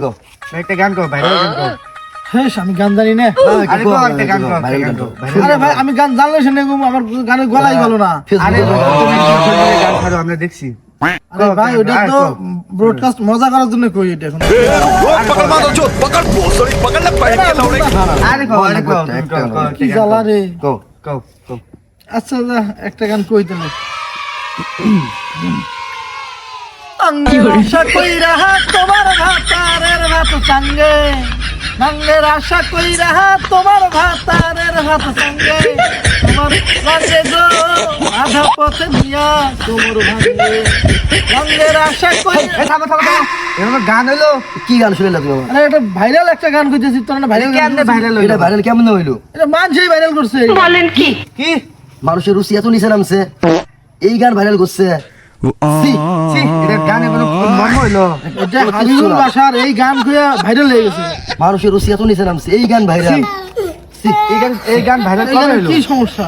গো একটা গান গো ভাইরাল গান গো। হ্যাঁ আমি গান জানি না। আরে গো একটা গান গো ভাইরাল গান গো। আরে ভাই আমি গান জানলে শুনে আমার গানের গলাই ভালো না। আরে তুমি কি সুন্দর গান ছাড়ো আমরা দেখছি। আরে ভাই ওটা তো ব্রডকাস্ট মজা করার জন্য কই এটা এখন। पकड़ मारो जो पकड़ भोसड़ी पकड़ ले पैर के लौड़े আরে গো কি জ্বালা রে। গো গো গো। আচ্ছা যা একটা গান কই দিলে। আঙ্গের আশা কইরা তোমার ভাতারের ভাত সঙ্গে আঙ্গের আশা কইরা তোমার ভাতারের ভাত সঙ্গে তোমার লাগে গো আধা পথে নিয়া তোমার ভাঙ্গে আঙ্গের আশা কই এ থামো থামো থামো। এরকম গান হলো কি গান শুনলে তুমি? আরে এটা ভাইরাল একটা গান কইতেছি তোর না ভাইরাল কেমনে ভাইরাল এটা হলো? ভাইরাল কেমন হইলো? এটা মানুষই ভাইরাল করছে কি মানুষের রুচি এত নিচে নামছে, এই গান ভাইরাল করছে। সি সি এটা গানে কোনো মর্ম হইলো? এটা হাবিবুল বাশার এই গান কইয়া ভাইরাল হয়ে গেছে। মানুষের রুচি এত নিচে নামছে, এই গান ভাইরাল। এই গান ভাইরাল এই কবে গানের হইলো? কি সমস্যা?